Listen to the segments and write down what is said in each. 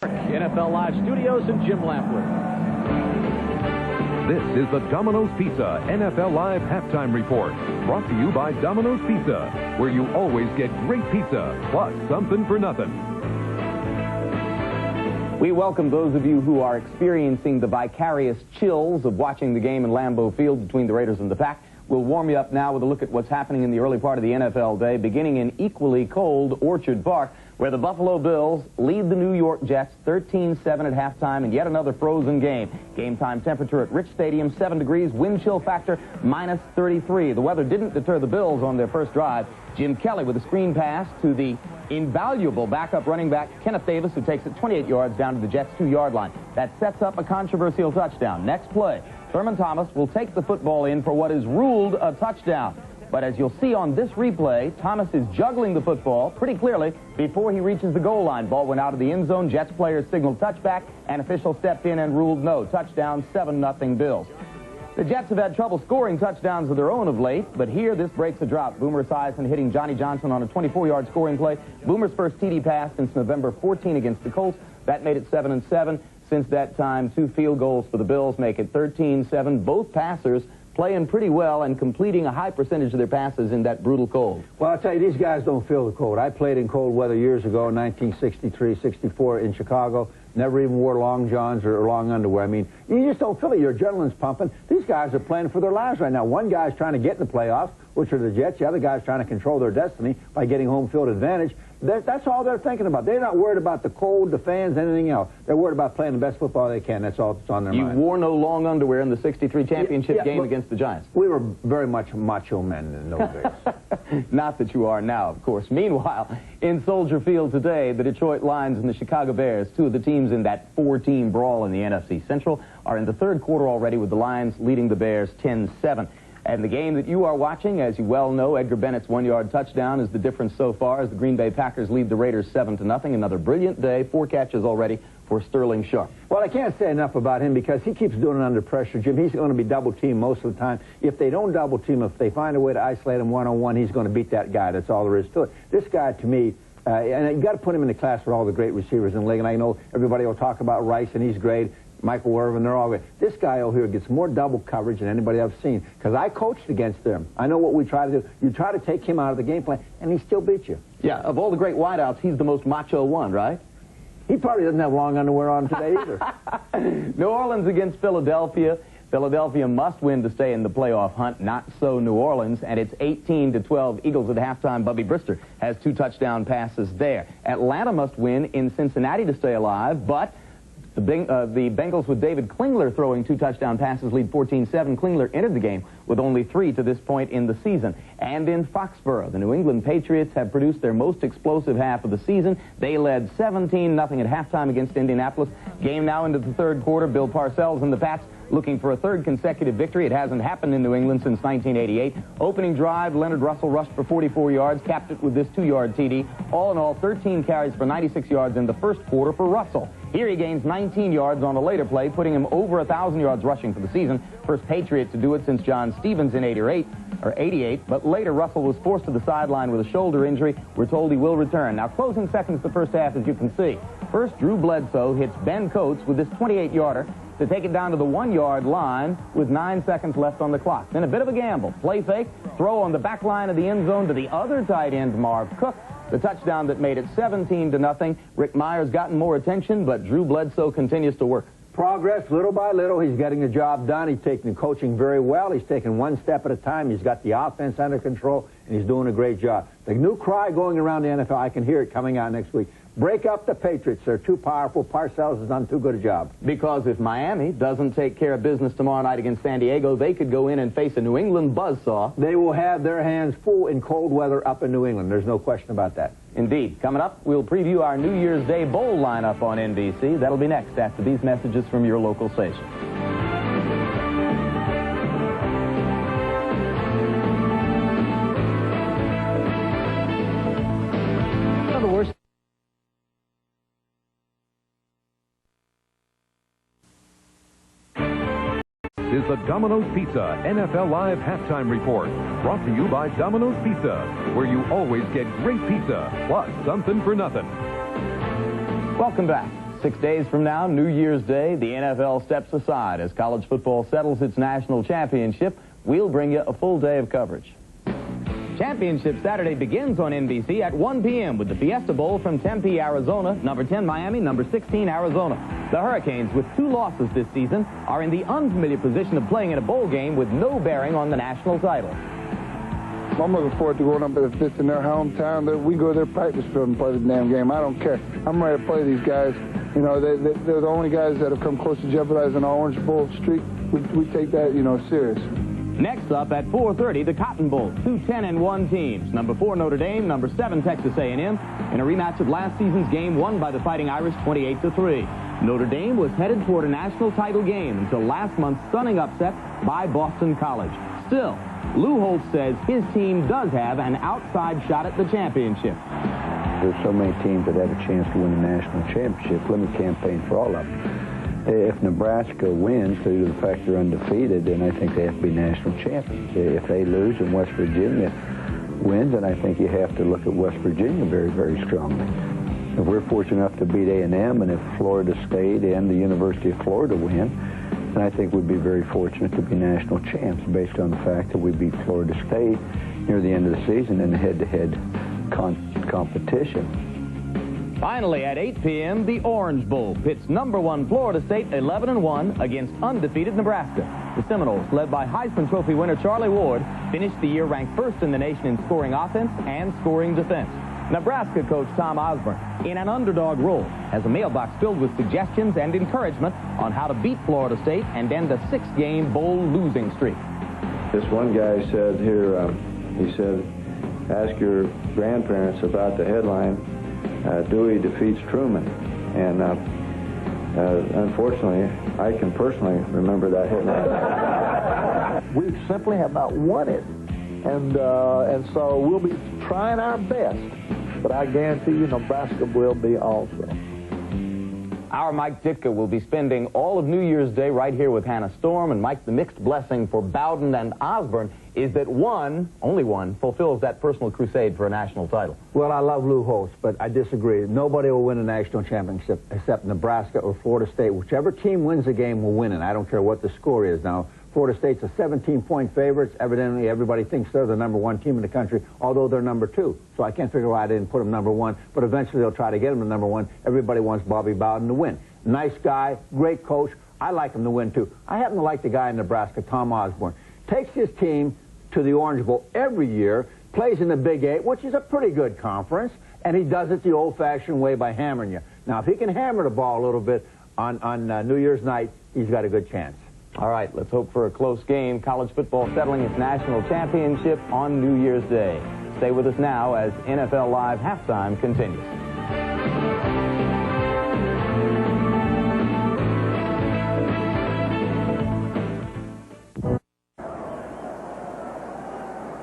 NFL Live Studios and Jim Lampley. This is the Domino's Pizza NFL Live Halftime Report, brought to you by Domino's Pizza, where you always get great pizza, plus something for nothing. We welcome those of you who are experiencing the vicarious chills of watching the game in Lambeau Field between the Raiders and the Pack. We'll warm you up now with a look at what's happening in the early part of the NFL day, beginning in equally cold Orchard Park, where the Buffalo Bills lead the New York Jets 13-7 at halftime in yet another frozen game. Game time temperature at Rich Stadium, 7 degrees, wind chill factor minus 33. The weather didn't deter the Bills on their first drive. Jim Kelly with a screen pass to the invaluable backup running back Kenneth Davis, who takes it 28 yards down to the Jets' 2-yard line. That sets up a controversial touchdown. Next play, Thurman Thomas will take the football in for what is ruled a touchdown. But as you'll see on this replay, Thomas is juggling the football pretty clearly before he reaches the goal line. Ball went out of the end zone. Jets players signaled touchback, and officials stepped in and ruled no. Touchdown, 7-0 Bills. The Jets have had trouble scoring touchdowns of their own of late, but here this breaks a drought. Boomer Esiason hitting Johnny Johnson on a 24-yard scoring play. Boomer's first TD pass since November 14 against the Colts. That made it 7-7. Since that time, 2 field goals for the Bills make it 13-7. Both passers playing pretty well and completing a high percentage of their passes in that brutal cold. Well, I'll tell you, these guys don't feel the cold. I played in cold weather years ago, 1963, 64 in Chicago. Never even wore long johns or long underwear. I mean, you just don't feel it. Your adrenaline's pumping. These guys are playing for their lives right now. One guy's trying to get in the playoffs, which are the Jets. The other guy's trying to control their destiny by getting home field advantage. That's all they're thinking about. They're not worried about the cold, the fans, anything else. They're worried about playing the best football they can. That's all that's on their mind. You wore no long underwear in the 63 championship game against the Giants. We were very much macho men in those days. Not that you are now, of course. Meanwhile, in Soldier Field today, the Detroit Lions and the Chicago Bears, 2 of the teams in that 4-team brawl in the NFC Central, are in the third quarter already, with the Lions leading the Bears 10-7. And the game that you are watching, as you well know, Edgar Bennett's 1-yard touchdown is the difference so far as the Green Bay Packers lead the Raiders 7-0. Another brilliant day, 4 catches already for Sterling Sharp. Well, I can't say enough about him because he keeps doing it under pressure, Jim. He's going to be double-teamed most of the time. If they don't double-team, if they find a way to isolate him one-on-one, he's going to beat that guy. That's all there is to it. This guy, to me, and you got to put him in the class with all the great receivers in the league. And I know everybody will talk about Rice, and he's great. Michael Irvin, they're all great. This guy over here gets more double coverage than anybody I've seen because I coached against them. I know what we try to do. You try to take him out of the game plan, and he still beats you. Yeah, of all the great wideouts, he's the most macho one, right? He probably doesn't have long underwear on today either. New Orleans against Philadelphia. Philadelphia must win to stay in the playoff hunt. Not so New Orleans, and it's 18-12 Eagles at halftime. Bubby Brister has 2 touchdown passes there. Atlanta must win in Cincinnati to stay alive, but the Bengals with David Klingler throwing 2 touchdown passes lead 14-7. Klingler entered the game with only 3 to this point in the season. And in Foxborough, the New England Patriots have produced their most explosive half of the season. They led 17-0 at halftime against Indianapolis. Game now into the third quarter. Bill Parcells and the Pats looking for a 3rd consecutive victory. It hasn't happened in New England since 1988. Opening drive, Leonard Russell rushed for 44 yards, capped it with this 2-yard TD. All in all, 13 carries for 96 yards in the first quarter for Russell. Here he gains 19 yards on a later play, putting him over 1,000 yards rushing for the season. First Patriot to do it since John Stevens in 88, but later Russell was forced to the sideline with a shoulder injury. We're told he will return. Now, closing seconds the first half, as you can see. First, Drew Bledsoe hits Ben Coates with this 28-yarder to take it down to the 1-yard line with 9 seconds left on the clock. Then a bit of a gamble. Play fake, throw on the back line of the end zone to the other tight end, Marv Cook. The touchdown that made it 17-0. Rick Myers gotten more attention, but Drew Bledsoe continues to work. Progress, little by little. He's getting the job done. He's taking the coaching very well. He's taking 1 step at a time. He's got the offense under control, and he's doing a great job. The new cry going around the NFL, I can hear it coming out next week. Break up the Patriots. They're too powerful. Parcells has done too good a job. Because if Miami doesn't take care of business tomorrow night against San Diego, they could go in and face a New England buzzsaw. They will have their hands full in cold weather up in New England. There's no question about that. Indeed. Coming up, we'll preview our New Year's Day Bowl lineup on NBC. That'll be next after these messages from your local station. Is the Domino's Pizza NFL Live Halftime Report, brought to you by Domino's Pizza, where you always get great pizza, plus something for nothing. Welcome back. 6 days from now, New Year's Day, the NFL steps aside as college football settles its national championship. We'll bring you a full day of coverage. Championship Saturday begins on NBC at 1 p.m. with the Fiesta Bowl from Tempe, Arizona, number 10 Miami, number 16 Arizona. The Hurricanes, with 2 losses this season, are in the unfamiliar position of playing in a bowl game with no bearing on the national title. I'm looking forward to going up if it's in their hometown. We go to their practice field and play the damn game. I don't care. I'm ready to play these guys. You know, they're the only guys that have come close to jeopardizing our Orange Bowl streak. We take that, you know, serious. Next up at 4:30, the Cotton Bowl. 2 10-1 teams. Number 4 Notre Dame, number 7 Texas A&M, in a rematch of last season's game won by the Fighting Irish 28-3. Notre Dame was headed toward a national title game until last month's stunning upset by Boston College. Still, Lou Holtz says his team does have an outside shot at the championship. There's so many teams that have a chance to win the national championship. Let me campaign for all of them. If Nebraska wins due to the fact they're undefeated, then I think they have to be national champions. If they lose and West Virginia wins, then I think you have to look at West Virginia very, very strongly. If we're fortunate enough to beat A&M, and if Florida State and the University of Florida win, then I think we'd be very fortunate to be national champs based on the fact that we beat Florida State near the end of the season in a head-to-head competition. Finally, at 8 p.m., the Orange Bowl pits number 1 Florida State 11-1 against undefeated Nebraska. The Seminoles, led by Heisman Trophy winner Charlie Ward, finished the year ranked first in the nation in scoring offense and scoring defense. Nebraska coach Tom Osborne, in an underdog role, has a mailbox filled with suggestions and encouragement on how to beat Florida State and end a 6-game bowl losing streak. This one guy said here, he said, ask your grandparents about the headline, Dewey defeats Truman. And unfortunately, I can personally remember that headline. We simply have not won it. And so we'll be trying our best. But I guarantee you Nebraska will be also. Our Mike Ditka will be spending all of New Year's Day right here with Hannah Storm. And Mike, the mixed blessing for Bowden and Osborne is that one, only one, fulfills that personal crusade for a national title. Well, I love Lou Holtz, but I disagree. Nobody will win a national championship except Nebraska or Florida State. Whichever team wins the game will win it. I don't care what the score is. Now, Florida State's a 17-point favorite. Evidently, everybody thinks they're the number 1 team in the country, although they're number 2. So I can't figure out why I didn't put them number 1, but eventually they'll try to get them to number 1. Everybody wants Bobby Bowden to win. Nice guy, great coach. I like him to win, too. I happen to like the guy in Nebraska, Tom Osborne. Takes his team to the Orange Bowl every year, plays in the Big 8, which is a pretty good conference, and he does it the old-fashioned way by hammering you. Now, if he can hammer the ball a little bit on New Year's night, he's got a good chance. All right, let's hope for a close game. College football settling its national championship on New Year's Day. Stay with us now as NFL Live Halftime continues.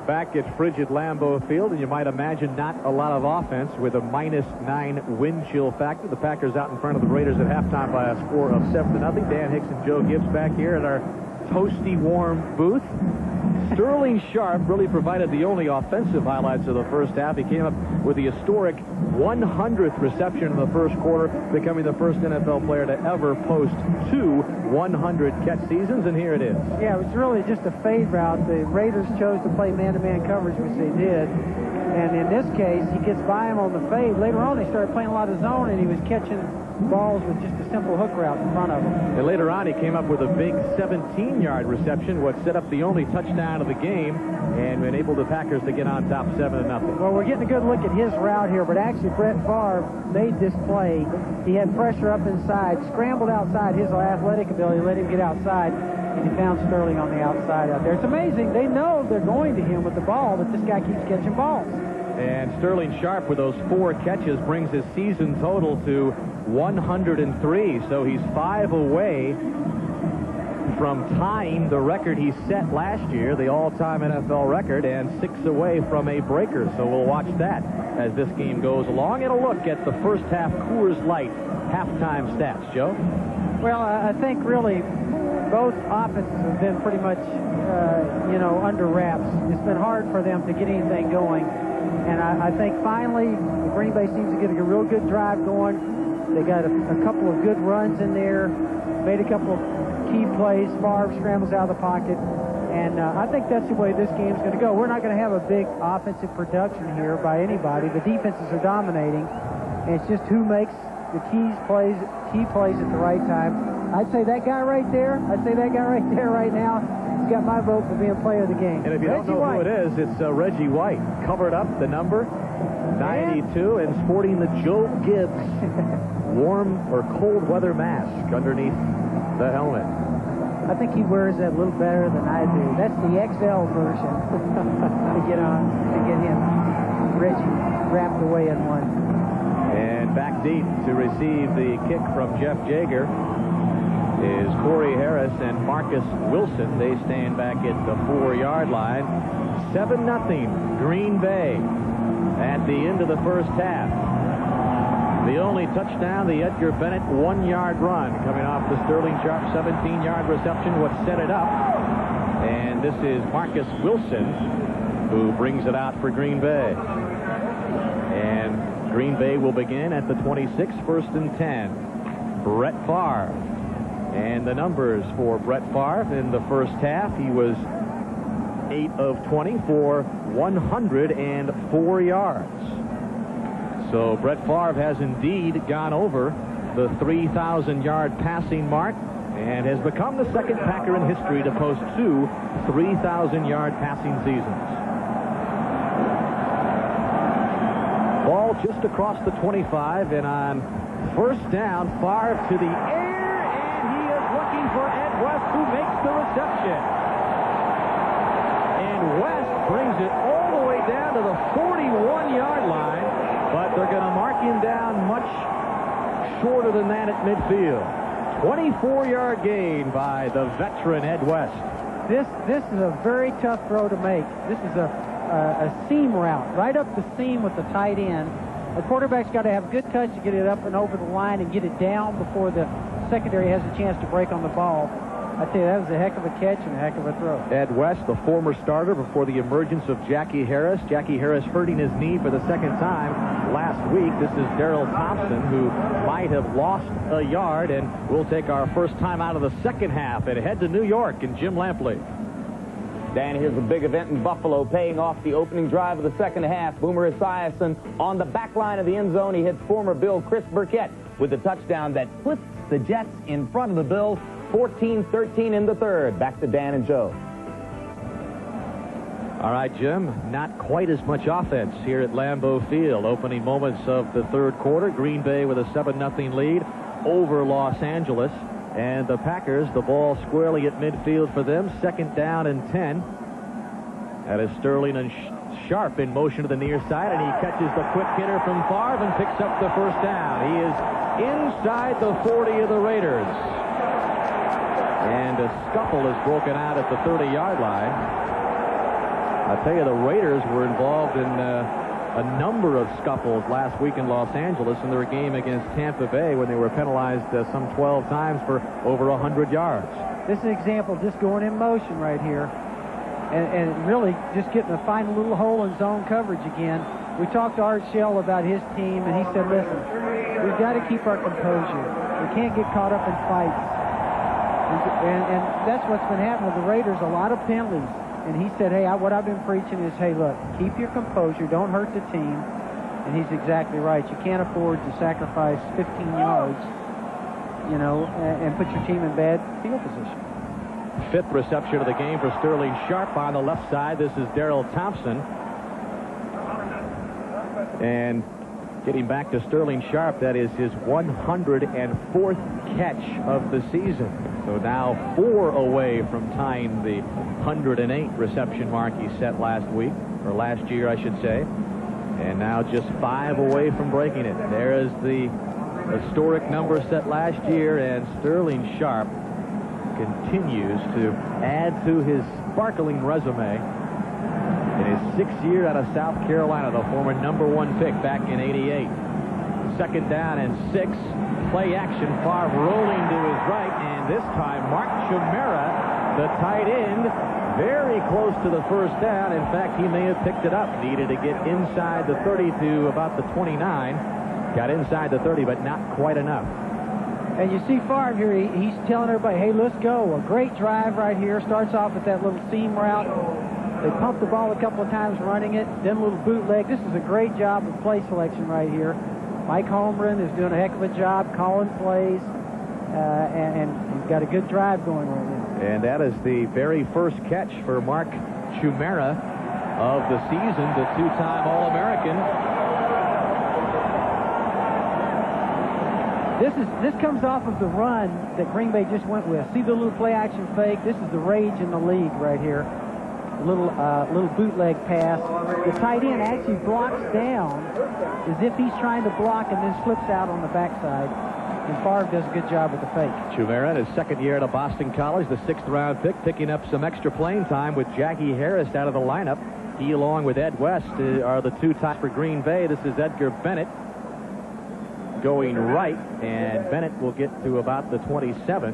Back at frigid Lambeau Field, and you might imagine not a lot of offense with a -9 wind chill factor. The Packers out in front of the Raiders at halftime by a score of 7-0. Dan Hicks and Joe Gibbs back here at our toasty warm booth. Sterling Sharp really provided the only offensive highlights of the first half. He came up with the historic 100th reception in the first quarter, becoming the first NFL player to ever post 2 100-catch seasons, and here it is. Yeah, it was really just a fade route. The Raiders chose to play man-to-man coverage, which they did. And in this case, he gets by him on the fade. Later on, they started playing a lot of zone, and he was catching balls with just a simple hook route in front of him. And later on, he came up with a big 17-yard reception, what set up the only touchdown of the game, and enabled the Packers to get on top 7-0. Well, we're getting a good look at his route here, but actually Brett Favre made this play. He had pressure up inside, scrambled outside. His athletic ability let him get outside, and he found Sterling on the outside out there. It's amazing. They know they're going to him with the ball, but this guy keeps catching balls. And Sterling Sharp, with those 4 catches, brings his season total to 103. So he's 5 away from tying the record he set last year, the all-time NFL record, and 6 away from a breaker. So we'll watch that as this game goes along. And a look at the first half Coors Light halftime stats. Joe? Well, I think really both offenses have been pretty much, under wraps. It's been hard for them to get anything going. And I think finally the Green Bay seems to get a real good drive going. They got a couple of good runs in there, made a couple of key plays. Favre scrambles out of the pocket. And I think that's the way this game's going to go. We're not going to have a big offensive production here by anybody. The defenses are dominating, and it's just who makes the key plays at the right time. I'd say that guy right there. Right now. He's got my vote for being player of the game. And if you don't know who it is, it's Reggie White. Covered up the number 92 and sporting the Joe Gibbs warm or cold weather mask underneath the helmet. I think he wears that a little better than I do. That's the XL version to get him, Reggie, wrapped away in one. And back deep to receive the kick from Jeff Jaeger is Corey Harris and Marcus Wilson. They stand back at the 4-yard line. 7-0 Green Bay at the end of the first half. The only touchdown, the Edgar Bennett 1-yard run coming off the Sterling Sharp 17-yard reception, what set it up. And this is Marcus Wilson who brings it out for Green Bay. And Green Bay will begin at the 26, 1st and 10. Brett Favre. And the numbers for Brett Favre in the first half, he was 8 of 20 for 104 yards. So Brett Favre has indeed gone over the 3,000-yard passing mark and has become the second Packer in history to post 2 3,000-yard passing seasons. Ball just across the 25, and on first down, Favre to the air, and he is looking for Ed West, who makes the reception. And West brings it all the way down to the 41-yard line. But they're going to mark him down much shorter than that at midfield. 24-yard gain by the veteran Ed West. This is a very tough throw to make. This is a seam route, right up the seam with the tight end. The quarterback's got to have good touch to get it up and over the line and get it down before the secondary has a chance to break on the ball. I tell you, that was a heck of a catch and a heck of a throw. Ed West, the former starter before the emergence of Jackie Harris. Jackie Harris hurting his knee for the second time last week. This is Daryl Thompson, who might have lost a yard, and we'll take our first time out of the second half and head to New York and Jim Lampley. Dan, here's a big event in Buffalo paying off the opening drive of the second half. Boomer Esiason on the back line of the end zone. He hits former Bill Chris Burkett with the touchdown that puts the Jets in front of the Bills. 14-13 in the third. Back to Dan and Joe. All right, Jim, not quite as much offense here at Lambeau Field. Opening moments of the third quarter. Green Bay with a 7-0 lead over Los Angeles. And the Packers, the ball squarely at midfield for them. 2nd down and 10. That is Sterling and Sharp in motion to the near side, and he catches the quick hitter from Favre and picks up the first down. He is inside the 40 of the Raiders. And a scuffle is broken out at the 30-yard line. I tell you, the Raiders were involved in a number of scuffles last week in Los Angeles in their game against Tampa Bay when they were penalized some 12 times for over 100 yards. This is an example of just going in motion right here and really just getting to find a little hole in zone coverage again. We talked to Art Shell about his team, and he said, listen, we've got to keep our composure. We can't get caught up in fights. And that's what's been happening with the Raiders, a lot of penalties. And he said, hey, what I've been preaching is, hey, look, keep your composure, don't hurt the team. And he's exactly right. You can't afford to sacrifice 15 yards, you know, and put your team in bad field position. 5th reception of the game for Sterling Sharp on the left side. This is Daryl Thompson. And getting back to Sterling Sharp, that is his 104th catch of the season. So now 4 away from tying the 108 reception mark he set last week, or last year, I should say. And now just 5 away from breaking it. There is the historic number set last year, and Sterling Sharp continues to add to his sparkling resume. In his 6th year out of South Carolina, the former #1 pick back in '88. 2nd down and 6. Play action, Favre rolling to his right, and this time Mark Chimera, the tight end, very close to the first down. In fact, he may have picked it up. Needed to get inside the 30 to about the 29. Got inside the 30, but not quite enough. And you see Favre here, he's telling everybody, hey, let's go. A great drive right here. Starts off with that little seam route. They pump the ball a couple of times running it, then a little bootleg. This is a great job of play selection right here. Mike Holmgren is doing a heck of a job calling plays, and he's got a good drive going right now. And that is the very first catch for Mark Chimera of the season, the two-time All-American. This comes off of the run that Green Bay just went with. See the little play-action fake? This is the rage in the league right here. A little bootleg pass. The tight end actually blocks down as if he's trying to block and then slips out on the backside. And Favre does a good job with the fake. Chimera in his second year at Boston College, the 6th-round pick, picking up some extra playing time with Jackie Harris out of the lineup. He, along with Ed West, are the two tops for Green Bay. This is Edgar Bennett going right, and Bennett will get to about the 27.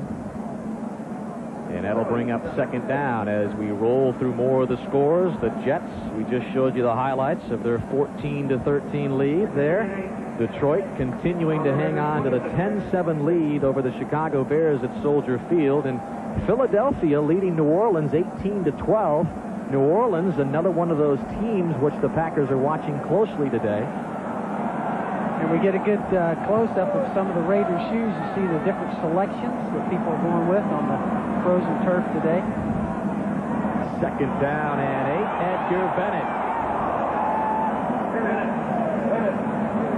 And that'll bring up second down as we roll through more of the scores. The Jets, we just showed you the highlights of their 14-13 lead there. Detroit continuing to hang on to the 10-7 lead over the Chicago Bears at Soldier Field. And Philadelphia leading New Orleans 18-12. New Orleans, another one of those teams which the Packers are watching closely today. And we get a good close-up of some of the Raiders' shoes. You see the different selections that people are going with on the frozen turf today. Second down and 8. Edgar Bennett.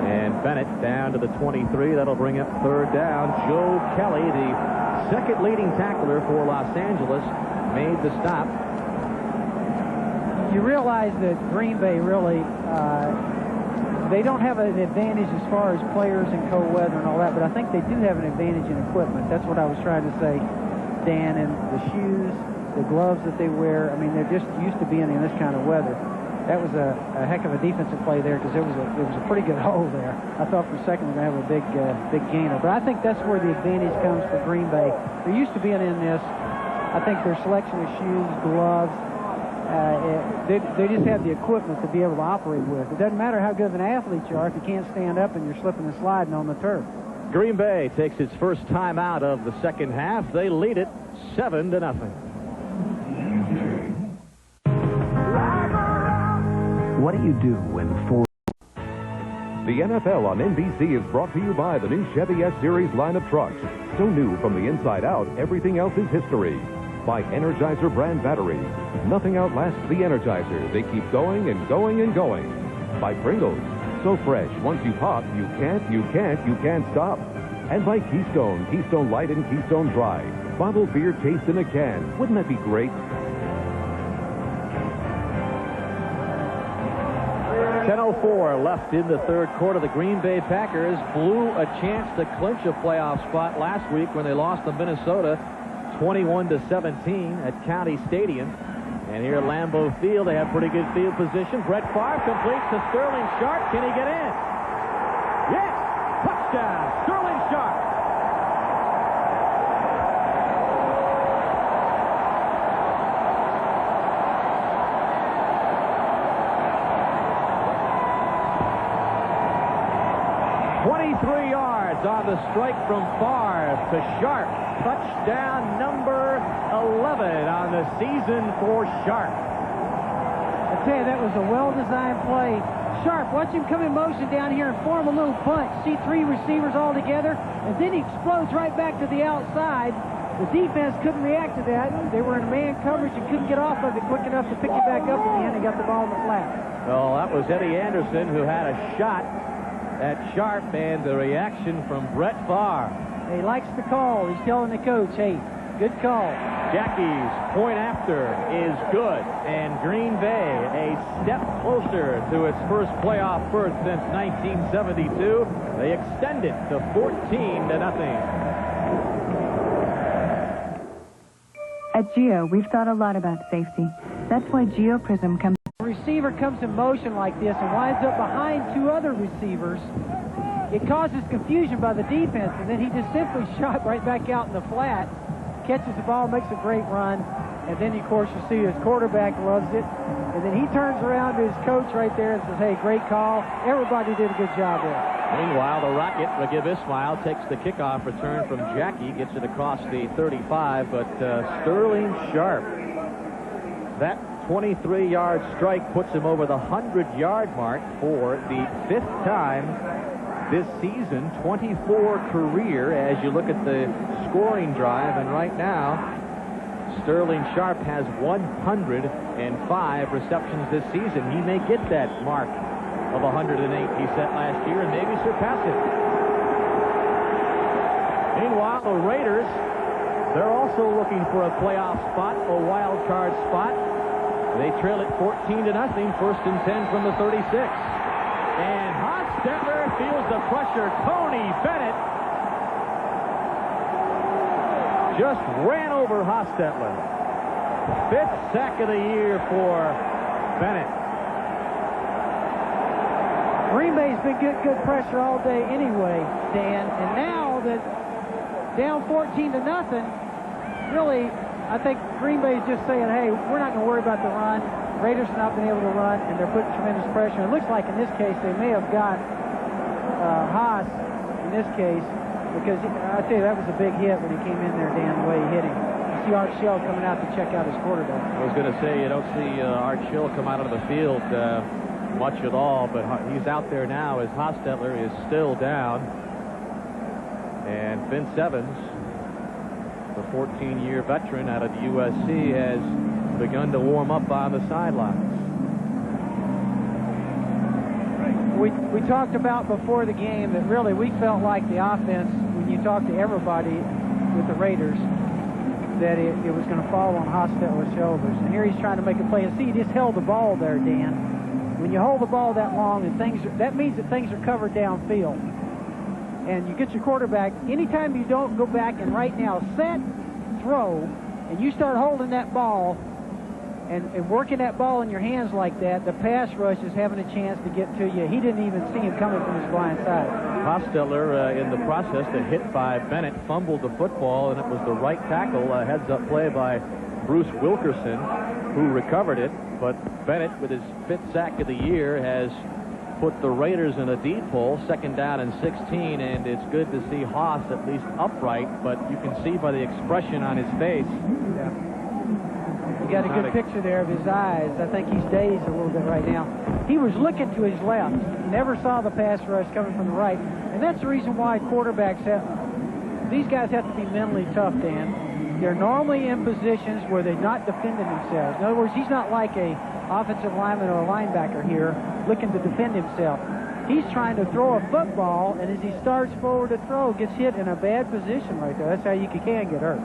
And Bennett down to the 23. That'll bring up third down. Joe Kelly, the second leading tackler for Los Angeles, made the stop. You realize that Green Bay really... they don't have an advantage as far as players and cold weather and all that, but I think they do have an advantage in equipment. That's what I was trying to say, Dan. And the shoes, the gloves that they wear, I mean, they're just used to being in this kind of weather. That was a heck of a defensive play there because it was a pretty good hole there. I thought for a second we were going to have a big gainer. But I think that's where the advantage comes for Green Bay. They're used to being in this. I think their selection of shoes, gloves, they just have the equipment to be able to operate with. It doesn't matter how good of an athlete you are if you can't stand up and you're slipping and sliding on the turf. Green Bay takes its first time out of the second half. They lead it 7-0. What do you do when The NFL on NBC is brought to you by the new Chevy S-Series line of trucks. So new from the inside out, everything else is history. By Energizer brand batteries. Nothing outlasts the Energizer. They keep going and going and going. By Pringles. So fresh, once you pop, you can't stop. And by Keystone. Keystone Light and Keystone Dry. Bottled beer taste in a can. Wouldn't that be great? 10:04 left in the third quarter. The Green Bay Packers blew a chance to clinch a playoff spot last week when they lost to Minnesota 21-17 at County Stadium. And here at Lambeau Field, they have pretty good field position. Brett Favre completes to Sterling Sharp. Can he get in? Yes! Touchdown! Sterling Sharp! On the strike from Favre to Sharp. Touchdown number 11 on the season for Sharp. I tell you, that was a well-designed play. Sharp, watch him come in motion down here and form a little bunch. See three receivers all together, and then he explodes right back to the outside. The defense couldn't react to that. They were in man coverage and couldn't get off of it quick enough to pick it back up at the end and got the ball in the flat. Well, that was Eddie Anderson who had a shot at Sharp, and the reaction from Brett Favre. He likes the call. He's telling the coach, hey, good call. Jackie's point after is good, and Green Bay a step closer to its first playoff berth since 1972. They extend it to 14-0. At Geo, we've thought a lot about safety. That's why Geo Prism comes. The receiver comes in motion like this and winds up behind two other receivers. It causes confusion by the defense, and then he just simply shot right back out in the flat, catches the ball, makes a great run, and then, of course, you see his quarterback loves it, and then he turns around to his coach right there and says, hey, great call. Everybody did a good job there. Meanwhile, the Rocket, Raghib Ismail, takes the kickoff return from Jackie, gets it across the 35, but Sterling Sharp, that 23-yard strike puts him over the 100-yard mark for the 5th time this season, 24 career as you look at the scoring drive, and right now Sterling Sharp has 105 receptions this season. He may get that mark of 108 he set last year and maybe surpass it. Meanwhile, the Raiders, they're also looking for a playoff spot, a wild card spot. They trail it 14-0, 1st and 10 from the 36. And Hostetler feels the pressure. Tony Bennett just ran over Hostetler. 5th sack of the year for Bennett. Green Bay's been good pressure all day anyway, Dan. And now that down 14-0, really, I think Green Bay's just saying, hey, we're not going to worry about the run. Raiders have not been able to run, and they're putting tremendous pressure. It looks like in this case they may have got Haas in this case, because I tell you, that was a big hit when he came in there, Dan, the way he hit him. You see Art Shell coming out to check out his quarterback. I was going to say, you don't see Art Shell come out of the field much at all, but he's out there now as Hostetler is still down. And Vince Evans, the 14-year veteran out of the USC, has begun to warm up on the sidelines. We talked about before the game that really we felt like the offense, when you talk to everybody with the Raiders, that it was going to fall on Hostetler's shoulders. And here he's trying to make a play. And see, he just held the ball there, Dan. When you hold the ball that long, and that means that things are covered downfield. And you get your quarterback, anytime you don't go back and right now set, throw, and you start holding that ball and working that ball in your hands like that, the pass rush is having a chance to get to you. He didn't even see him coming from his blind side. Hostetler, in the process, the hit by Bennett, fumbled the football, and it was the right tackle, a heads-up play by Bruce Wilkerson, who recovered it. But Bennett, with his 5th sack of the year, has put the Raiders in a deep hole, 2nd down and 16, and it's good to see Haas at least upright, but you can see by the expression on his face. Yeah. You got a good picture there of his eyes. I think he's dazed a little bit right now. He was looking to his left. He never saw the pass rush coming from the right, and that's the reason why quarterbacks these guys have to be mentally tough, Dan. They're normally in positions where they're not defending themselves. In other words, he's not like a offensive lineman or a linebacker here looking to defend himself. He's trying to throw a football, and as he starts forward to throw, gets hit in a bad position right there. That's how you can get hurt.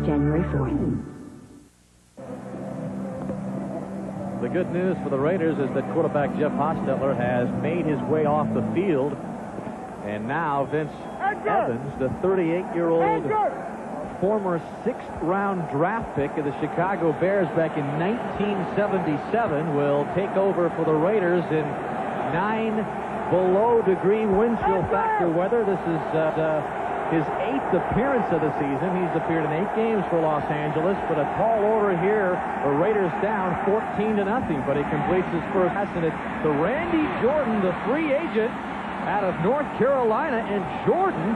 January 4th. The good news for the Raiders is that quarterback Jeff Hostetler has made his way off the field, and now Vince Evans, the 38-year-old former 6th-round draft pick of the Chicago Bears back in 1977, will take over for the Raiders in 9 below-degree wind chill factor weather. This is his 8th appearance of the season. He's appeared in 8 games for Los Angeles, but a tall order here. The Raiders down 14-0, but he completes his first pass, and it's to Randy Jordan, the free agent out of North Carolina, and Jordan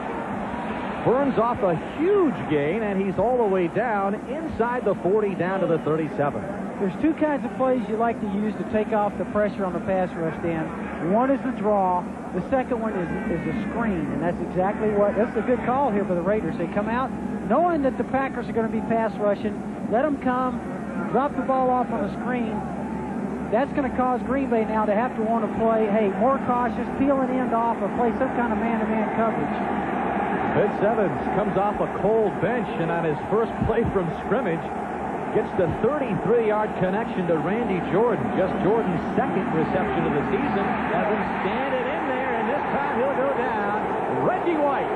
burns off a huge gain, and he's all the way down inside the 40, down to the 37. There's 2 kinds of plays you like to use to take off the pressure on the pass rush, Dan. One is the draw. The second one is a screen, and that's exactly that's a good call here for the Raiders. They come out knowing that the Packers are going to be pass rushing. Let them come, drop the ball off on a screen. That's going to cause Green Bay now to have to want to play, hey, more cautious, peel an end off, or play some kind of man-to-man coverage. Vince Evans comes off a cold bench, and on his first play from scrimmage, gets the 33-yard connection to Randy Jordan. Just Jordan's 2nd reception of the season. Evans standing in there, and this time he'll go down. Reggie White.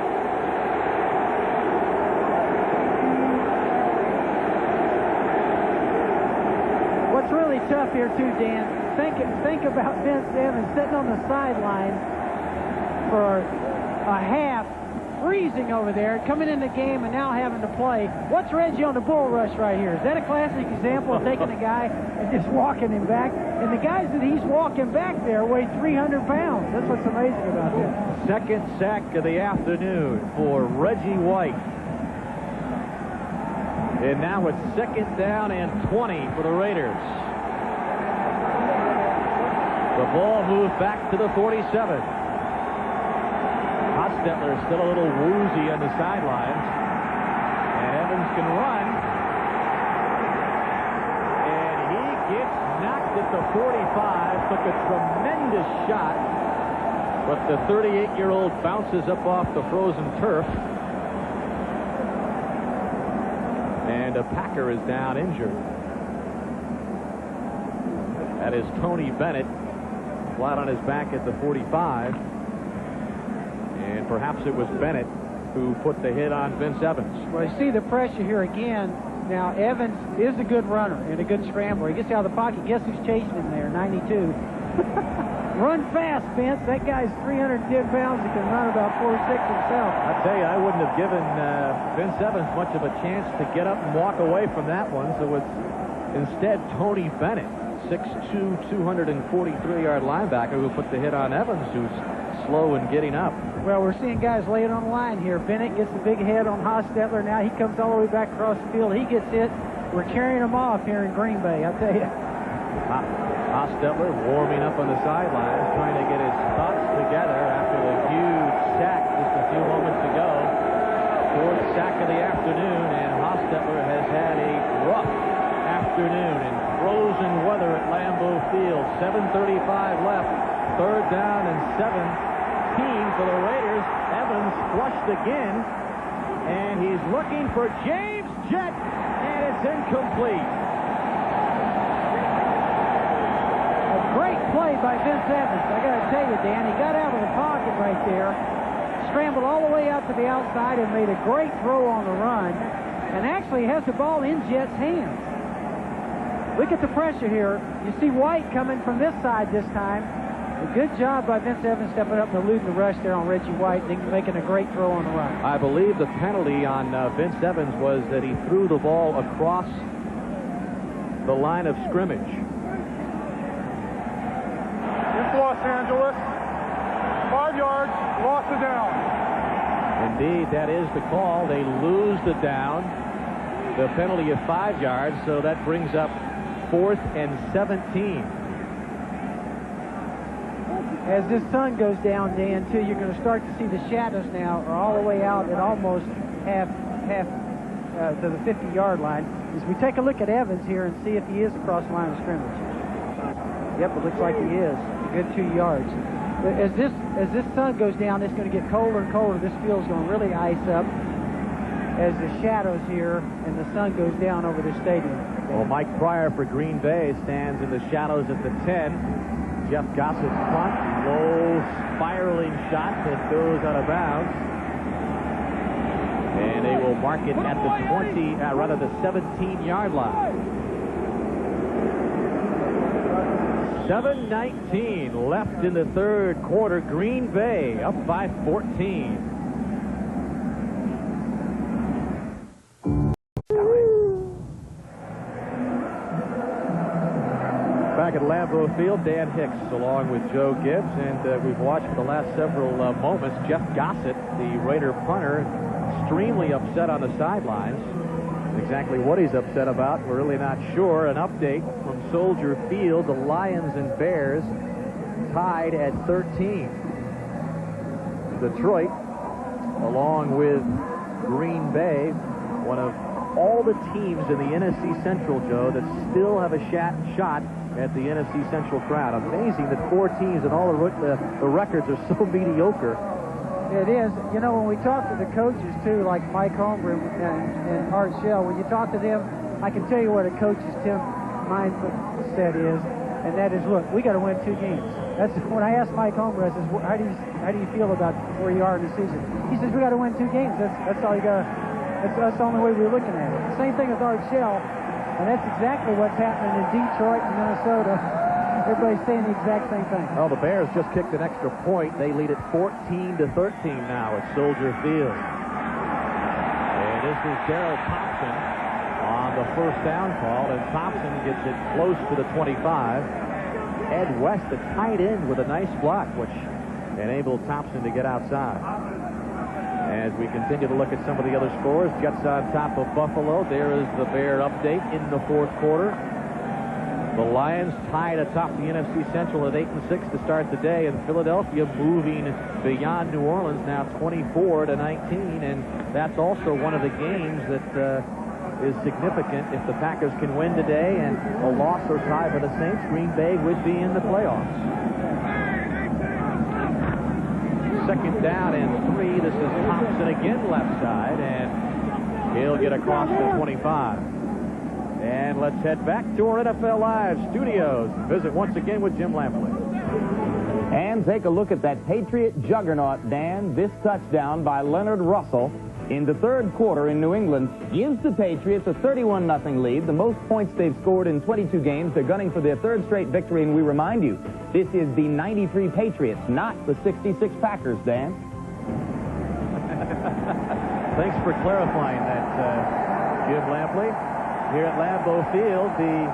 What's really tough here, too, Dan, think about Vince Evans sitting on the sideline for a half, freezing over there, coming in the game and now having to play. What's Reggie on the bull rush right here? Is that a classic example of taking a guy and just walking him back? And the guys that he's walking back there weigh 300 pounds. That's what's amazing about this. Second sack of the afternoon for Reggie White. And now it's 2nd down and 20 for the Raiders. The ball moved back to the 47. Hostetler is still a little woozy on the sidelines. And Evans can run. And he gets knocked at the 45. Took a tremendous shot. But the 38-year-old bounces up off the frozen turf. And a Packer is down injured. That is Tony Bennett, flat on his back at the 45. And perhaps it was Bennett who put the hit on Vince Evans. Well, you see the pressure here again. Now, Evans is a good runner and a good scrambler. He gets out of the pocket. Guess who's chasing him there? 92. Run fast, Vince. That guy's 310 pounds. He can run about 4'6" himself. I tell you, I wouldn't have given Vince Evans much of a chance to get up and walk away from that one. So it's instead Tony Bennett, 6'2", 243-yard linebacker, who put the hit on Evans, who's slow in getting up. Well, we're seeing guys lay it on the line here. Bennett gets the big head on Hostetler. Now he comes all the way back across the field. He gets hit. We're carrying him off here in Green Bay, I tell you. Hostetler warming up on the sidelines, trying to get his thoughts together after the huge sack just a few moments ago. 4th sack of the afternoon, and Hostetler has had a rough afternoon in frozen weather at Lambeau Field. 7:35 left, 3rd down and 17 for the Raiders. Evans flushed again, and he's looking for James Jett, and it's incomplete. Great play by Vince Evans. I got to tell you, Dan, he got out of the pocket right there, scrambled all the way out to the outside and made a great throw on the run, and actually has the ball in Jett's hands. Look at the pressure here. You see White coming from this side this time. A good job by Vince Evans stepping up and eluding the rush there on Reggie White and making a great throw on the run. I believe the penalty on Vince Evans was that he threw the ball across the line of scrimmage. Los Angeles, 5 yards, lost the down. Indeed, that is the call. They lose the down. The penalty of 5 yards, so that brings up 4th and 17. As this sun goes down, Dan, too, you're going to start to see the shadows now are all the way out at almost half to the 50-yard line. As we take a look at Evans here and see if he is across the line of scrimmage. Yep, it looks like he is. A good 2 yards. But as this sun goes down, it's going to get colder and colder. This field's going to really ice up as the shadows here and the sun goes down over the stadium. Well, Mike Pryor for Green Bay stands in the shadows at the 10. Jeff Gossett's punt, low spiraling shot that goes out of bounds. And they will mark it at the the 17-yard line. 7:19 left in the 3rd quarter. Green Bay up by 14. Back at Lambeau Field, Dan Hicks along with Joe Gibbs, and we've watched for the last several moments Jeff Gossett, the Raider punter, extremely upset on the sidelines. Exactly what he's upset about, we're really not sure. An update from Soldier Field, the Lions and Bears tied at 13. Detroit, along with Green Bay, one of all the teams in the NFC Central, Joe, that still have a shot at the NFC Central crown. Amazing that 4 teams and all the records are so mediocre. It is. You know, when we talk to the coaches, too, like Mike Holmgren and Art Shell, when you talk to them, I can tell you what a coach's mindset is, and that is, look, we got to win 2 games. That's when I asked Mike Holmgren, I says, how do you feel about where you are in the season? He says, we got to win 2 games. That's all you got. That's the only way we're looking at it. Same thing with Art Shell, and that's exactly what's happening in Detroit and Minnesota. Everybody's saying the exact same thing. Well, the Bears just kicked an extra point. They lead it 14-13 now at Soldier Field. And this is Daryl Thompson on the first down call, and Thompson gets it close to the 25. Ed West, the tight end, with a nice block, which enabled Thompson to get outside. As we continue to look at some of the other scores, Jets on top of Buffalo. There is the Bear update in the fourth quarter. The Lions tied atop the NFC Central at 8-6 to start the day, and Philadelphia moving beyond New Orleans now 24-19, and that's also one of the games that is significant. If the Packers can win today and a loss or tie for the Saints, Green Bay would be in the playoffs. Second down and 3. This is Thompson again left side, and he'll get across the 25. And let's head back to our NFL Live studios. Visit once again with Jim Lampley. And take a look at that Patriot juggernaut, Dan. This touchdown by Leonard Russell in the third quarter in New England gives the Patriots a 31-0 lead, the most points they've scored in 22 games. They're gunning for their third straight victory, and we remind you, this is the 93 Patriots, not the 66 Packers, Dan. Thanks for clarifying that, Jim Lampley. Here at Lambeau Field, the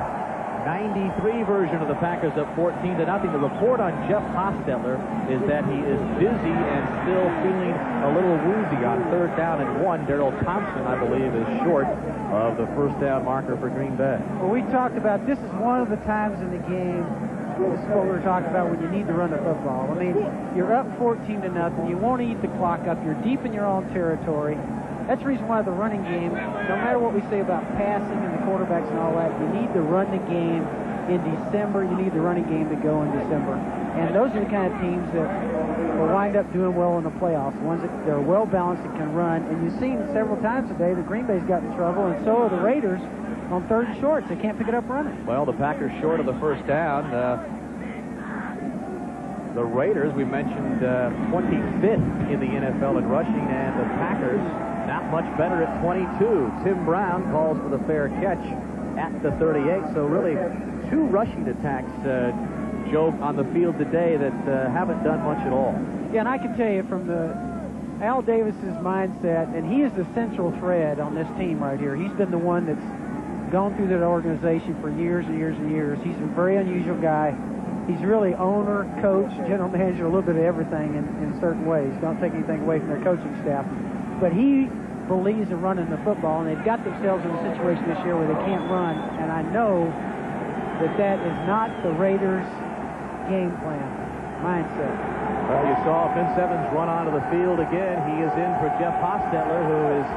93 version of the Packers up 14-0. The report on Jeff Hostetler is that he is dizzy and still feeling a little woozy on third down and 1. Daryl Thompson, I believe, is short of the first down marker for Green Bay. Well, we talked about this is one of the times in the game, this is what we were talking about, when you need to run the football. I mean, you're up 14-0. You won't eat the clock up. You're deep in your own territory. That's the reason why the running game, no matter what we say about passing and the quarterbacks and all that, you need to run the game in December. You need the running game to go in December. And those are the kind of teams that will wind up doing well in the playoffs, ones that they're well-balanced and can run. And you've seen several times today that Green Bay's got in trouble, and so are the Raiders on third and shorts. They can't pick it up running. Well, the Packers short of the first down. The Raiders, we mentioned, 25th in the NFL in rushing, and the Packers not much better at 22. Tim Brown calls for the fair catch at the 38. So really, two rushing attacks, Joe, on the field today that haven't done much at all. Yeah, and I can tell you from the Al Davis's mindset, and he is the central thread on this team right here. He's been the one that's gone through that organization for years and years and years. He's a very unusual guy. He's really owner, coach, general manager, a little bit of everything in certain ways. Don't take anything away from their coaching staff. But he believes in running the football, and they've got themselves in a situation this year where they can't run. And I know that that is not the Raiders' game plan, mindset. Well, you saw Vince Evans run onto the field again. He is in for Jeff Hostetler, who is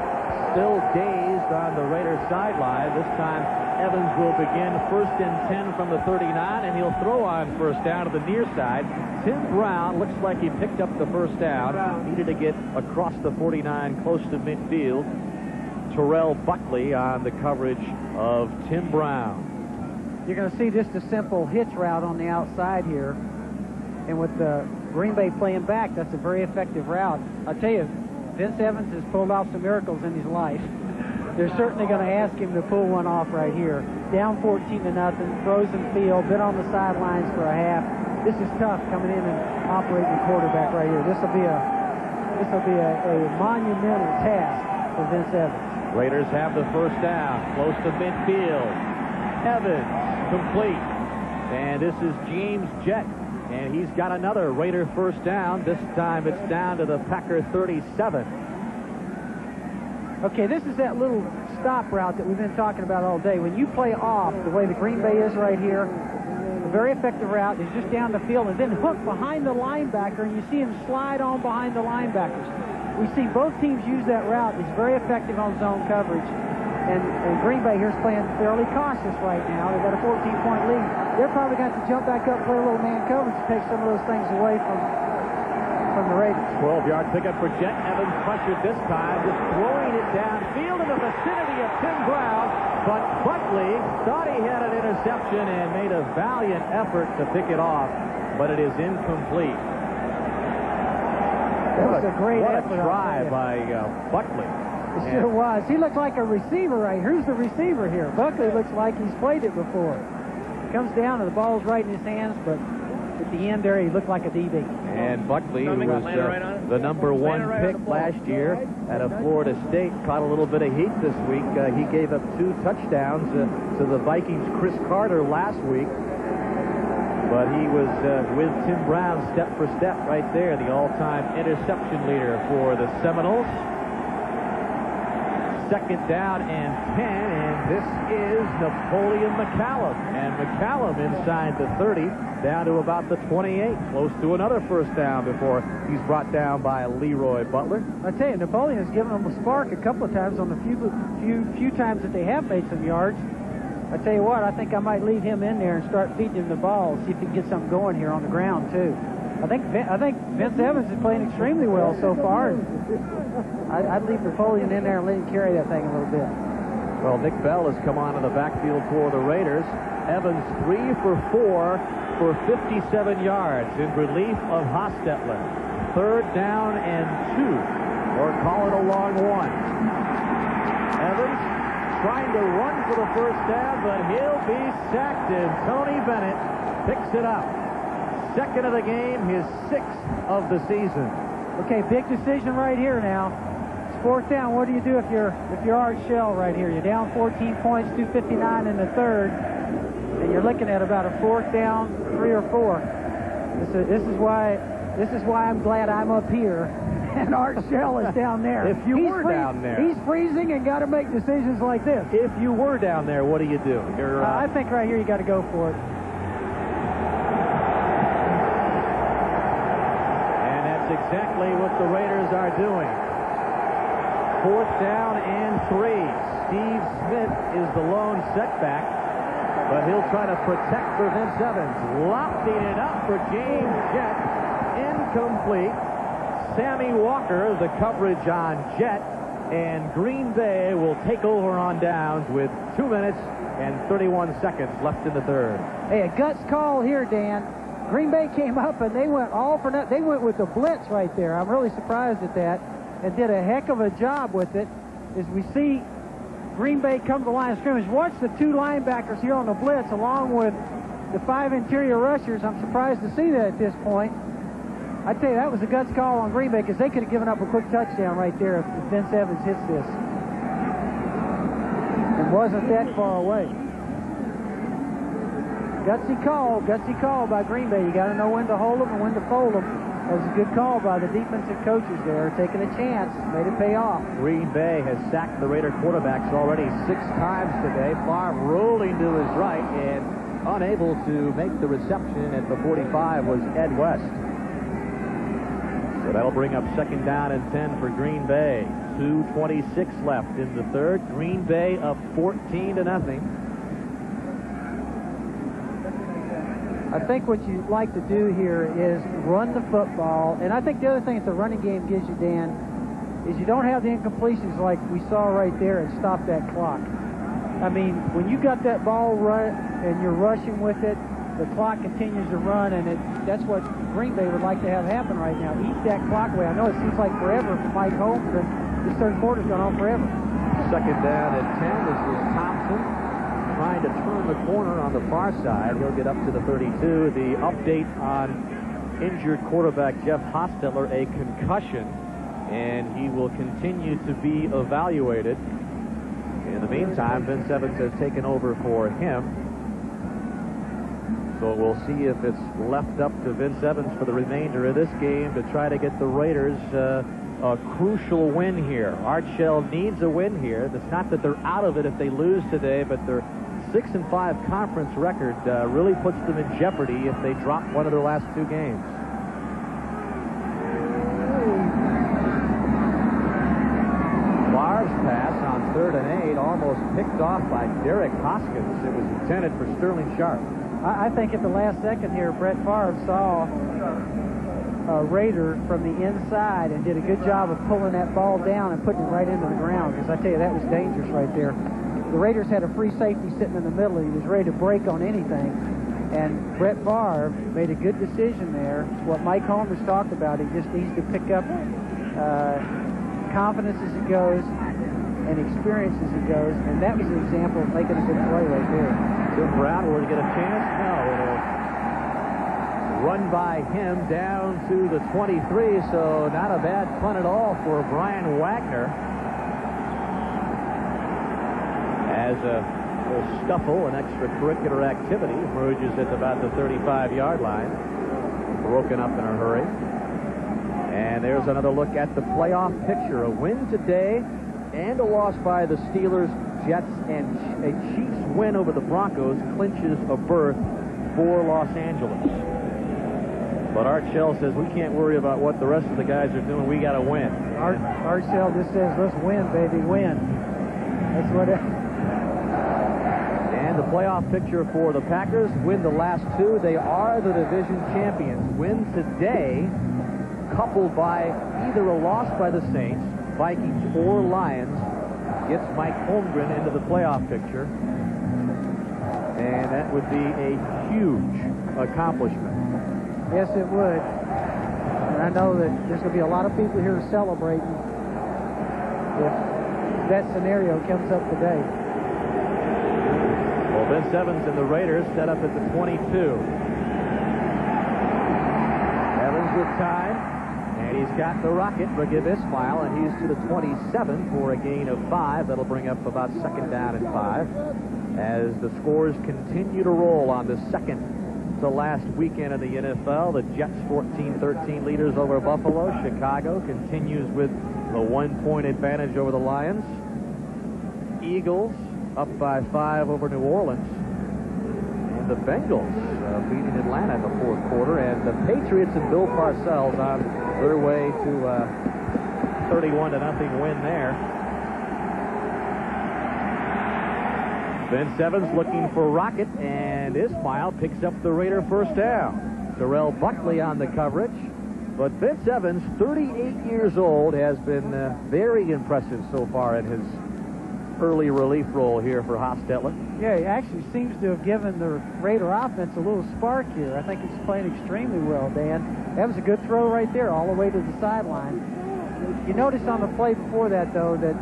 still dazed on the Raiders sideline. This time, Evans will begin 1st and 10 from the 39, and he'll throw on first down to the near side. Tim Brown looks like he picked up the first down. Needed to get across the 49 close to midfield. Terrell Buckley on the coverage of Tim Brown. You're going to see just a simple hitch route on the outside here. And with Green Bay playing back, that's a very effective route. I'll tell you, Vince Evans has pulled off some miracles in his life. They're certainly going to ask him to pull one off right here. Down 14-0, frozen field, been on the sidelines for a half. This is tough coming in and operating the quarterback right here. This will be a monumental task for Vince Evans. Raiders have the first down, close to midfield. Evans complete, and this is James Jett, and he's got another Raider first down. This time it's down to the Packer 37. Okay, this is that little stop route that we've been talking about all day. When you play off the way the Green Bay is right here, a very effective route is just down the field and then hook behind the linebacker, and you see him slide on behind the linebackers. We see both teams use that route. It's very effective on zone coverage. And Green Bay here's playing fairly cautious right now. They've got a 14-point lead. They're probably going to jump back up, play a little man coverage to take some of those things away from the Raiders. 12-yard pickup for Jett. Evans pressured this time, just throwing it downfield in the vicinity of Tim Brown. But Buckley thought he had an interception and made a valiant effort to pick it off, but it is incomplete. That was a great effort. What a try by Buckley. It sure was. He looked like a receiver right here. Who's the receiver here? Buckley looks like he's played it before. comes down and the ball's right in his hands, but at the end there, he looked like a DB. And Buckley, who was the #1 pick last year out of Florida State, caught a little bit of heat this week. He gave up 2 touchdowns to the Vikings' Chris Carter last week. But he was with Tim Brown step for step right there, the all-time interception leader for the Seminoles. 2nd down and 10, and this is Napoleon McCallum. And McCallum inside the 30, down to about the 28, close to another first down before he's brought down by Leroy Butler. I tell you, Napoleon has given them a spark a couple of times on the few times that they have made some yards. I tell you what, I think I might leave him in there and start feeding him the ball, see if he can get something going here on the ground, too. I think Vince Evans is playing extremely well so far. I'd leave Napoleon in there and let him carry that thing a little bit. Well, Nick Bell has come on in the backfield for the Raiders. Evans 3 for 4 for 57 yards in relief of Hostetler. 3rd down and 2, or call it a long one. Evans trying to run for the first down, but he'll be sacked, and Tony Bennett picks it up. 2nd of the game, his 6th of the season. Okay, big decision right here now. It's 4th down. What do you do if you're Art Shell right here? You're down 14 points, 2:59 in the 3rd, and you're looking at about a 4th down, 3 or 4. This is why I'm glad I'm up here. And Art Shell is down there. If you were down there. He's freezing and got to make decisions like this. If you were down there, what do you do? I think right here you got to go for it. And that's exactly what the Raiders are doing. 4th down and 3. Steve Smith is the lone setback, but he'll try to protect for Vince Evans. Lofting it up for James Jett. Incomplete. Sammy Walker, the coverage on Jett, and Green Bay will take over on downs with 2 minutes and 31 seconds left in the 3rd. Hey, a guts call here, Dan. Green Bay came up and they went all for nothing. They went with the blitz right there. I'm really surprised at that, and did a heck of a job with it. As we see Green Bay come to the line of scrimmage, watch the 2 linebackers here on the blitz along with the 5 interior rushers. I'm surprised to see that at this point. I tell you, that was a guts call on Green Bay, because they could have given up a quick touchdown right there if Vince Evans hits this. It wasn't that far away. Gutsy call by Green Bay. You got to know when to hold them and when to fold them. That was a good call by the defensive coaches there, taking a chance, made it pay off. Green Bay has sacked the Raider quarterbacks already 6 times today. Favre rolling to his right, and unable to make the reception at the 45 was Ed West. So that'll bring up 2nd down and 10 for Green Bay. 2:26 left in the 3rd. Green Bay up 14-0. I think what you'd like to do here is run the football. And I think the other thing that the running game gives you, Dan, is you don't have the incompletions like we saw right there and stop that clock. I mean, when you got that ball run and you're rushing with it, the clock continues to run, and that's what Green Bay would like to have happen right now. Eat that clock away. I know it seems like forever for Mike Holmes, but this 3rd quarter's gone on forever. 2nd down and 10. This is Thompson trying to turn the corner on the far side. He'll get up to the 32. The update on injured quarterback Jeff Hostetler, a concussion, and he will continue to be evaluated. In the meantime, Vince Evans has taken over for him. So we'll see if it's left up to Vince Evans for the remainder of this game to try to get the Raiders a crucial win here. Art Shell needs a win here. It's not that they're out of it if they lose today, but their 6-5 conference record really puts them in jeopardy if they drop one of their last 2 games. Favre's pass on 3rd and 8 almost picked off by Derek Hoskins. It was intended for Sterling Sharp. I think at the last second here, Brett Favre saw a Raider from the inside and did a good job of pulling that ball down and putting it right into the ground, because I tell you, that was dangerous right there. The Raiders had a free safety sitting in the middle. He was ready to break on anything, and Brett Favre made a good decision there. It's what Mike Holmes talked about. He just needs to pick up confidence as he goes. and experience as he goes, and that was an example of making a good play right there. Tim Brown will get a chance. No, it'll run by him down to the 23, so not a bad punt at all for Brian Wagner. As a little scuffle, an extracurricular activity emerges at about the 35-yard line. Broken up in a hurry. And there's another look at the playoff picture. A win today and a loss by the Steelers, Jets, and a Chiefs win over the Broncos clinches a berth for Los Angeles. But Art Shell says we can't worry about what the rest of the guys are doing. We got to win. Art Shell just says, let's win, baby, win. That's what it... And the playoff picture for the Packers, win the last two. They are the division champions. Win today, coupled by either a loss by the Saints, Vikings, or Lions, gets Mike Holmgren into the playoff picture. And that would be a huge accomplishment. Yes, it would. And I know that there's going to be a lot of people here celebrating if that scenario comes up today. Well, Vince Evans and the Raiders set up at the 22. Evans with time, and he's got the rocket, Raghib Ismail, and he's to the 27 for a gain of 5. That'll bring up about 2nd down and 5. As the scores continue to roll on the second to last weekend of the NFL, the Jets 14-13 leaders over Buffalo. Chicago continues with a 1-point advantage over the Lions. Eagles up by 5 over New Orleans. And the Bengals beating Atlanta in the 4th quarter. And the Patriots and Bill Parcells on their way to a 31-0 win there. Vince Evans looking for Rocket, and Ismail picks up the Raider first down. Terrell Buckley on the coverage. But Vince Evans, 38 years old, has been very impressive so far in his early relief role here for Hostetler. Yeah, he actually seems to have given the Raider offense a little spark here. I think he's playing extremely well, Dan. That was a good throw right there, all the way to the sideline. You notice on the play before that, though, that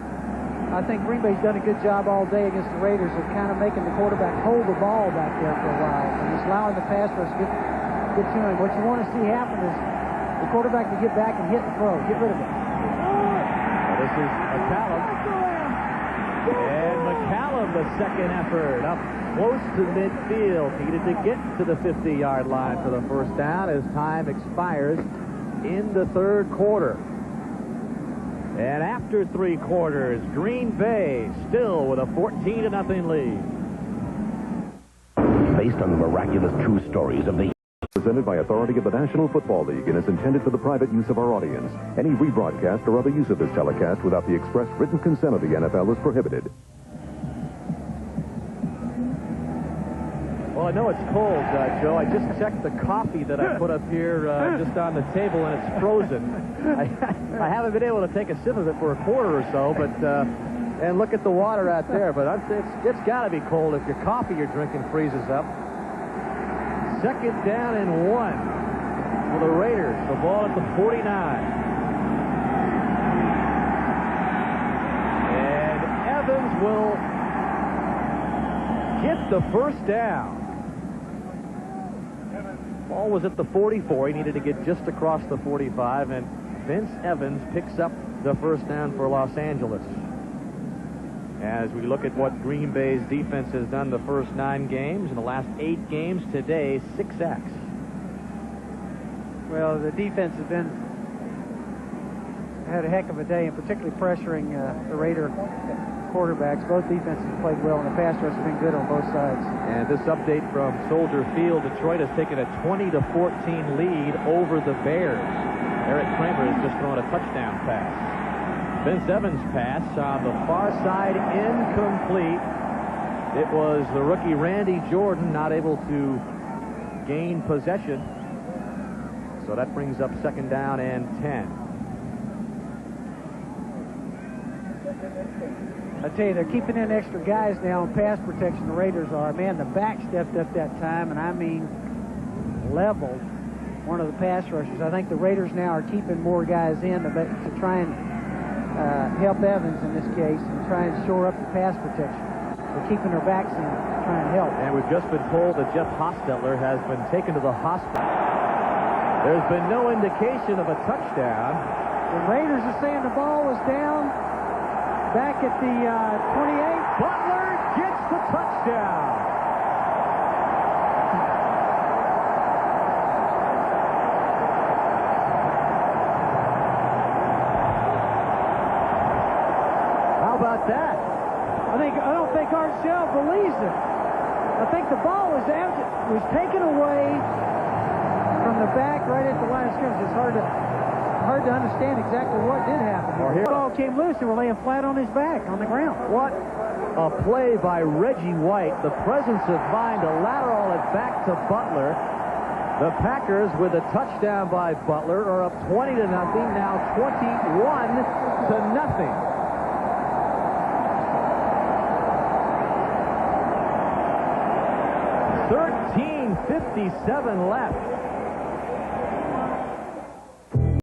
I think Green Bay's done a good job all day against the Raiders of kind of making the quarterback hold the ball back there for a while and just allowing the pass rush to get to him. What you want to see happen is the quarterback to get back and hit and throw. Get rid of it. Well, this is McCallum. And McCallum, the second effort, up close to midfield. Needed to get to the 50-yard line for the first down as time expires in the 3rd quarter. And after 3 quarters, Green Bay still with a 14-0 lead. Based on the miraculous true stories of the... Presented by authority of the National Football League and is intended for the private use of our audience. Any rebroadcast or other use of this telecast without the express written consent of the NFL is prohibited. Well, I know it's cold, Joe. I just checked the coffee that I put up here just on the table, and it's frozen. I haven't been able to take a sip of it for a quarter or so, but and look at the water out there. But it's got to be cold if your coffee you're drinking freezes up. 2nd down and 1 for the Raiders. The ball at the 49. And Evans will get the first down. Ball was at the 44. He needed to get just across the 45, and Vince Evans picks up the first down for Los Angeles. As we look at what Green Bay's defense has done the first 9 games, in the last 8 games today, 6 sacks. Well, the defense has had a heck of a day, and particularly pressuring the Raider quarterbacks. Both defenses have played well, and the pass rush has been good on both sides. And this update from Soldier Field, Detroit has taken a 20-14 lead over the Bears. Eric Kramer has just thrown a touchdown pass. Vince Evans' pass on the far side, incomplete. It was the rookie Randy Jordan not able to gain possession. So that brings up 2nd down and 10. I tell you, they're keeping in extra guys now in pass protection. The Raiders are. Man, the back stepped up that time, and I mean leveled one of the pass rushers. I think the Raiders now are keeping more guys in to try and help Evans in this case and try and shore up the pass protection. They're keeping their backs in, trying to help. And we've just been told that Jeff Hostetler has been taken to the hospital. There's been no indication of a touchdown. The Raiders are saying the ball was down back at the 28. Butler gets the touchdown. How about that? I don't think Art Shell believes it. I think the ball was taken away from the back right at the line of scrimmage. It's hard to understand exactly what did happen. The ball came loose and we're laying flat on his back on the ground. What a play by Reggie White. The presence of mind to lateral it back to Butler. The Packers, with a touchdown by Butler, are up 20-0, now 21-0. 13:57 left.